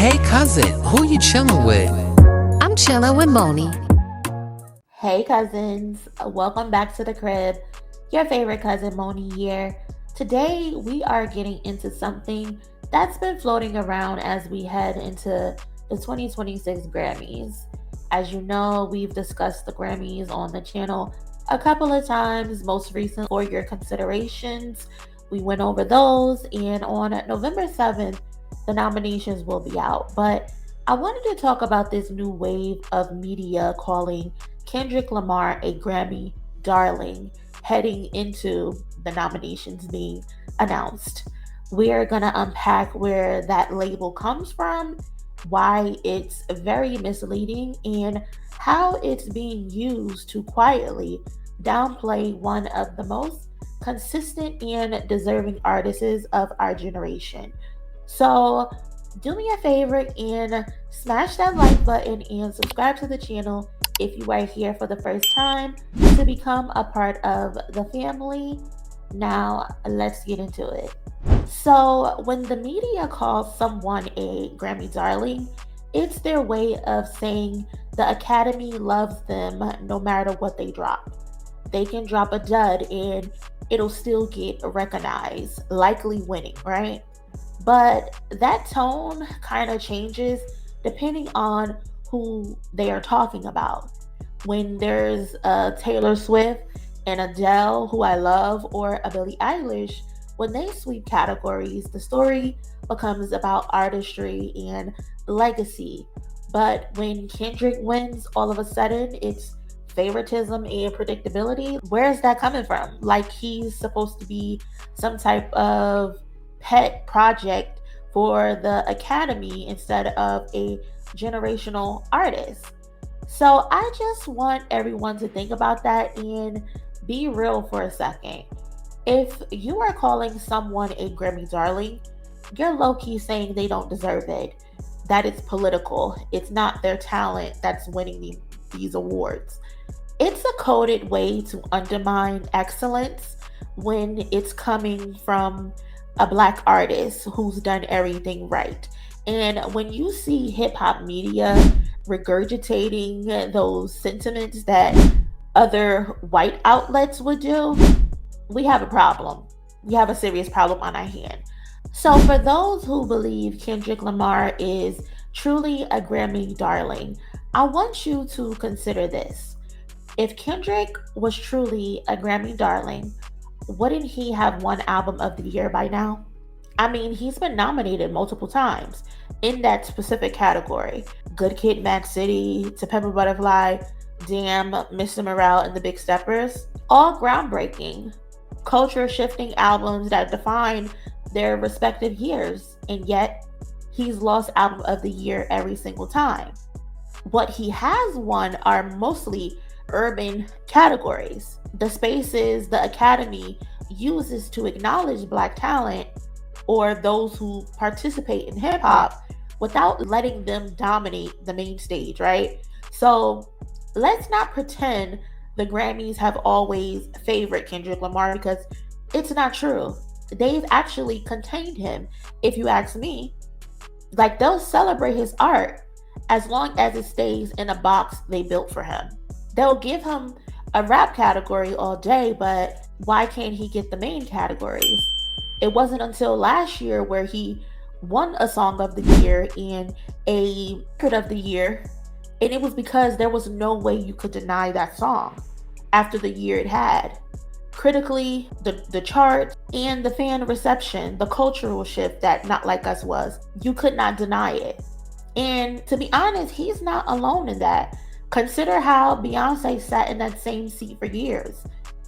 Hey cousin, who you chilling with? I'm chilling with MONIE. Hey cousins, welcome back to the crib. Your favorite cousin MONIE here. Today we are getting into something that's been floating around as we head into the 2026 Grammys. As you know, we've discussed the Grammys on the channel a couple of times, most recently for your considerations. We went over those, and on November 7th, the nominations will be out. But I wanted to talk about this new wave of media calling Kendrick Lamar a Grammy Darling heading into the nominations being announced. We're going to unpack where that label comes from, why it's very misleading, and how it's being used to quietly downplay one of the most consistent and deserving artists of our generation. So, do me a favor and smash that like button and subscribe to the channel if you are here for the first time to become a part of the family. Now, let's get into it. So, when the media calls someone a Grammy Darling, it's their way of saying the Academy loves them no matter what they drop. They can drop a dud and it'll still get recognized, likely winning, right? But that tone kind of changes depending on who they are talking about. When there's a Taylor Swift and Adele, who I love, or a Billie Eilish, when they sweep categories, the story becomes about artistry and legacy. But when Kendrick wins, all of a sudden it's favoritism and predictability. Where's that coming from? Like he's supposed to be some type of pet project for the Academy instead of a generational artist. So I just want everyone to think about that and be real for a second. If you are calling someone a Grammy Darling, you're low-key saying they don't deserve it. That it's political. It's not their talent that's winning these awards. It's a coded way to undermine excellence when it's coming from a Black artist who's done everything right. And when you see hip hop media regurgitating those sentiments that other white outlets would do, we have a problem. We have a serious problem on our hand. So, for those who believe Kendrick Lamar is truly a Grammy Darling, I want you to consider this. If Kendrick was truly a Grammy Darling, wouldn't he have won Album of the Year by now? I mean, he's been nominated multiple times in that specific category. Good Kid, Mad City, To Pimp a Butterfly, Damn, Mr. Morale, and The Big Steppers. All groundbreaking, culture-shifting albums that define their respective years, and yet he's lost Album of the Year every single time. What he has won are mostly urban categories, the spaces the Academy uses to acknowledge Black talent or those who participate in hip hop without letting them dominate the main stage, right? So let's not pretend the Grammys have always favored Kendrick Lamar because it's not true. They've actually contained him, if you ask me. Like they'll celebrate his art as long as it stays in a box they built for him. They'll give him a rap category all day, but why can't he get the main categories? It wasn't until last year where he won a Song of the Year and a Record of the Year, and it was because there was no way you could deny that song after the year it had. Critically, the chart and the fan reception, the cultural shift that Not Like Us was, you could not deny it. And to be honest, he's not alone in that. Consider how Beyonce sat in that same seat for years.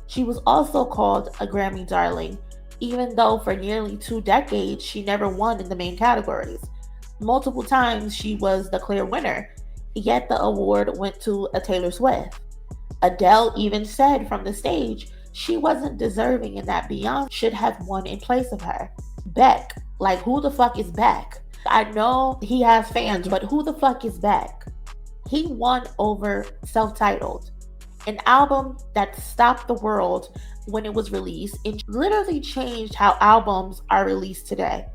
She was also called a Grammy Darling, even though for nearly 2 decades she never won in the main categories. Multiple times she was the clear winner, yet the award went to a Taylor Swift. Adele even said from the stage she wasn't deserving and that Beyonce should have won in place of her. Beck, like who the fuck is Beck? I know he has fans, but who the fuck is Beck? He won over Self-Titled, an album that stopped the world when it was released and literally changed how albums are released today.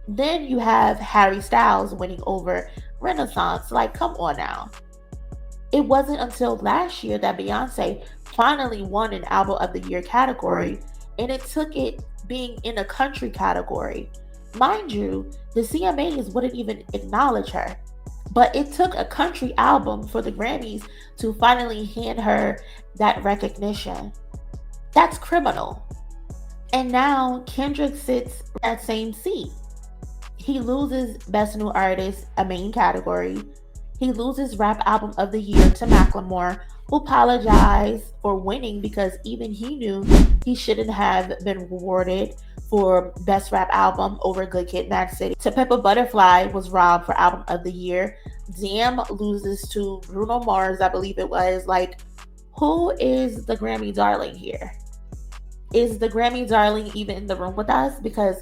Then you have Harry Styles winning over Renaissance. Like, come on now. It wasn't until last year that Beyonce finally won an Album of the Year category, and it took it being in a country category. Mind you, the CMAs wouldn't even acknowledge her. But it took a country album for the Grammys to finally hand her that recognition. That's criminal. And now Kendrick sits in that same seat. He loses Best New Artist, a main category. He loses Rap Album of the Year to Macklemore, who apologized for winning because even he knew he shouldn't have been rewarded for Best Rap Album over Good Kid, Mad City. To Peppa Butterfly was robbed for Album of the Year. Damn loses to Bruno Mars, I believe it was. Like, who is the Grammy Darling here? Is the Grammy Darling even in the room with us? Because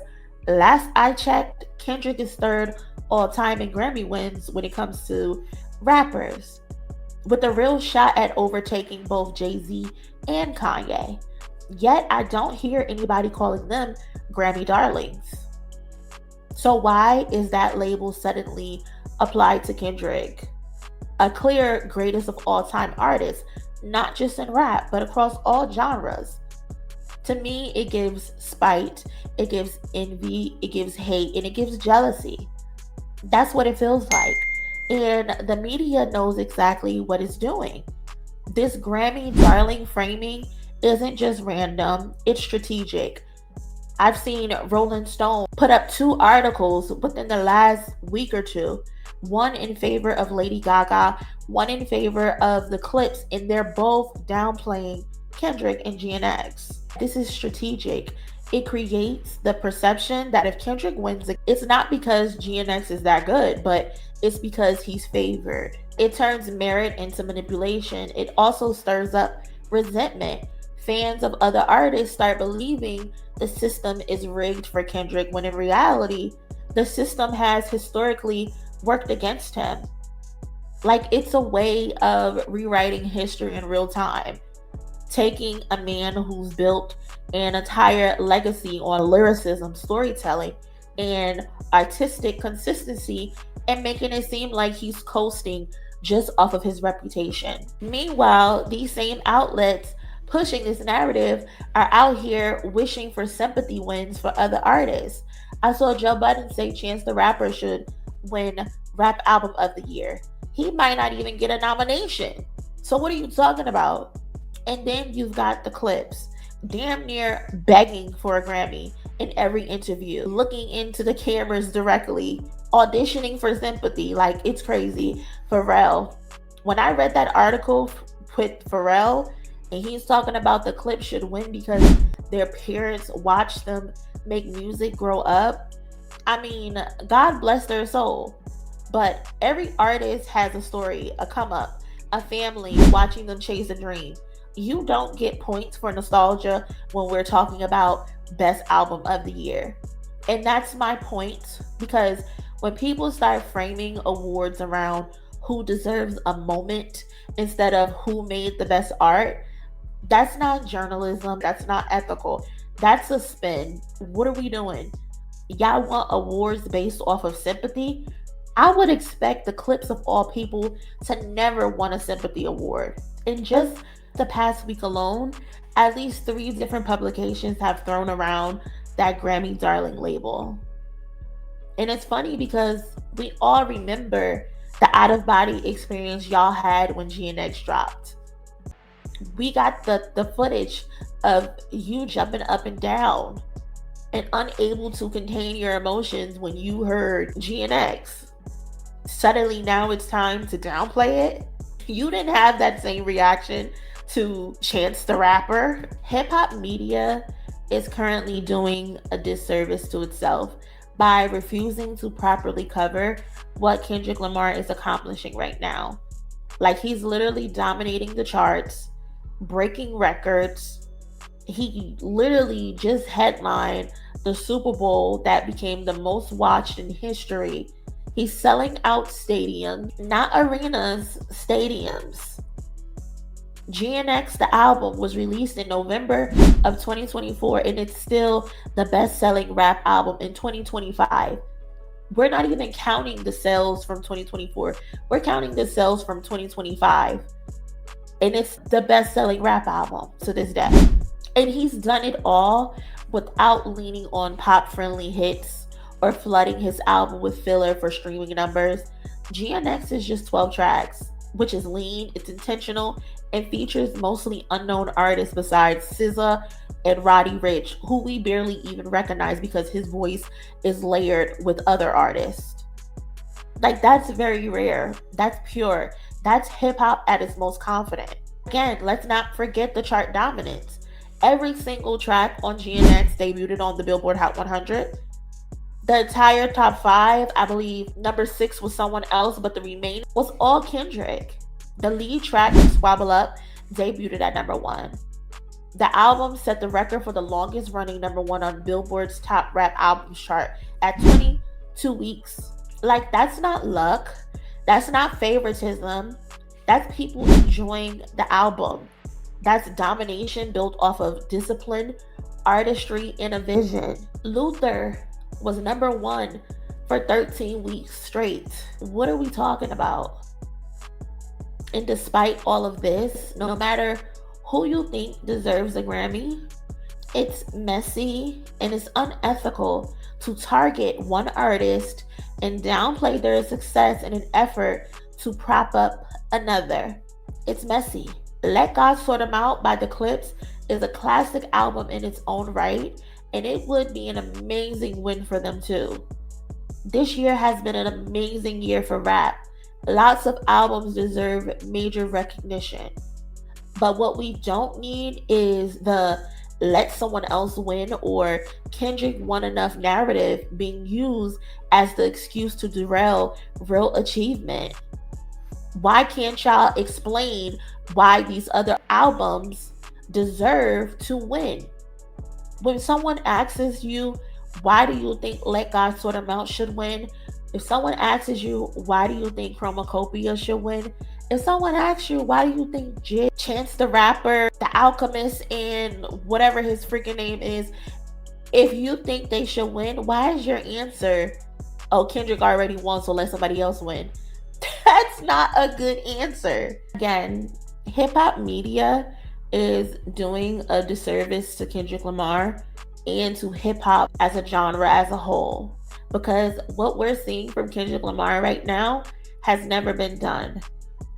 last I checked, Kendrick is third all time in Grammy wins when it comes to rappers, with a real shot at overtaking both Jay-Z and Kanye. Yet I don't hear anybody calling them Grammy Darlings. So why is that label suddenly applied to Kendrick? A clear greatest of all time artist, not just in rap, but across all genres. To me, it gives spite, it gives envy, it gives hate, and it gives jealousy. That's what it feels like. And the media knows exactly what it's doing. This Grammy Darling framing isn't just random, it's strategic. I've seen Rolling Stone put up 2 articles within the last week or two, one in favor of Lady Gaga, one in favor of the Clips, and they're both downplaying Kendrick and GNX. This is strategic. It creates the perception that if Kendrick wins, it's not because GNX is that good, but it's because he's favored. It turns merit into manipulation. It also stirs up resentment. Fans of other artists start believing the system is rigged for Kendrick, when in reality, the system has historically worked against him. Like, it's a way of rewriting history in real time, taking a man who's built an entire legacy on lyricism, storytelling, and artistic consistency, and making it seem like he's coasting just off of his reputation. Meanwhile, these same outlets pushing this narrative are out here wishing for sympathy wins for other artists. I saw Joe Budden say Chance the Rapper should win Rap Album of the Year. He might not even get a nomination. So what are you talking about? And then you've got the Clips damn near begging for a Grammy in every interview, looking into the cameras directly, auditioning for sympathy. Like, it's crazy. Pharrell. When I read that article with Pharrell, and he's talking about the Clips should win because their parents watched them make music grow up. I mean, God bless their soul. But every artist has a story, a come up, a family watching them chase a dream. You don't get points for nostalgia when we're talking about Best Album of the Year. And that's my point, because when people start framing awards around who deserves a moment instead of who made the best art, that's not journalism, that's not ethical. That's a spin. What are we doing? Y'all want awards based off of sympathy? I would expect the Clips of all people to never win a sympathy award. And just the past week alone, at least 3 different publications have thrown around that Grammy Darling label. And it's funny because we all remember the out-of-body experience y'all had when GNX dropped. We got the footage of you jumping up and down and unable to contain your emotions when you heard GNX. Suddenly now it's time to downplay it. You didn't have that same reaction to Chance the Rapper. Hip-hop media is currently doing a disservice to itself by refusing to properly cover what Kendrick Lamar is accomplishing right now. Like, he's literally dominating the charts, breaking records. He literally just headlined the Super Bowl that became the most watched in history. He's selling out stadiums, not arenas, stadiums. GNX, the album, was released in November of 2024, and it's still the best-selling rap album in 2025. We're not even counting the sales from 2024. We're counting the sales from 2025. And it's the best-selling rap album to this day. And he's done it all without leaning on pop-friendly hits or flooding his album with filler for streaming numbers. GNX is just 12 tracks, which is lean, it's intentional, and features mostly unknown artists besides SZA and Roddy Ricch, who we barely even recognize because his voice is layered with other artists. Like, that's very rare. That's pure. That's hip-hop at its most confident. Again, let's not forget the chart dominance. Every single track on GNX debuted on the Billboard Hot 100. The entire top 5, I believe number 6 was someone else, but the remaining was all Kendrick. The lead track, Swabble Up, debuted at number 1. The album set the record for the longest running number 1 on Billboard's top rap albums chart at 22 weeks. Like, that's not luck. That's not favoritism. That's people enjoying the album. That's domination built off of discipline, artistry, and a vision. Luther was number 1 for 13 weeks straight. What are we talking about? And despite all of this, no matter who you think deserves a Grammy, it's messy and it's unethical to target one artist and downplay their success in an effort to prop up another. It's messy. Let God Sort Them Out by The Clips is a classic album in its own right, and it would be an amazing win for them too. This year has been an amazing year for rap. Lots of albums deserve major recognition. But what we don't need is the let someone else win or Kendrick won enough narrative being used as the excuse to derail real achievement. Why can't y'all explain why these other albums deserve to win? When someone asks you, why do you think Let God Sort Them Out should win? If someone asks you, why do you think Chromacopia should win? If someone asks you, why do you think Chance the Rapper, The Alchemist, and whatever his freaking name is, if you think they should win, why is your answer, oh, Kendrick already won, so let somebody else win? That's not a good answer. Again, hip-hop media is doing a disservice to Kendrick Lamar and to hip-hop as a genre as a whole, because what we're seeing from Kendrick Lamar right now has never been done.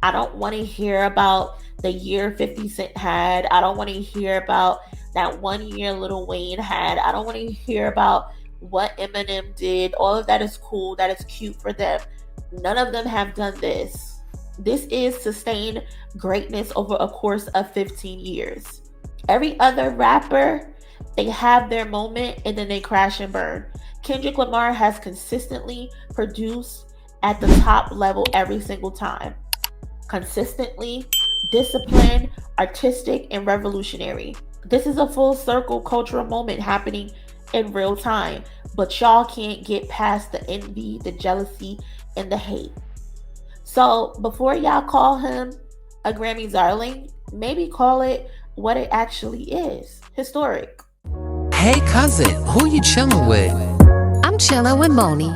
I don't want to hear about the year 50 Cent had. I don't want to hear about that 1 year Lil Wayne had. I don't want to hear about what Eminem did. All of that is cool. That is cute for them. None of them have done this. This is sustained greatness over a course of 15 years. Every other rapper, they have their moment and then they crash and burn. Kendrick Lamar has consistently produced at the top level every single time. Consistently, disciplined, artistic, and revolutionary. This is a full circle cultural moment happening in real time, but y'all can't get past the envy, the jealousy, and the hate. So before y'all call him a Grammy Darling, maybe call it what it actually is: historic. Hey cousin, who you chilling with? I'm chilling with MONIE.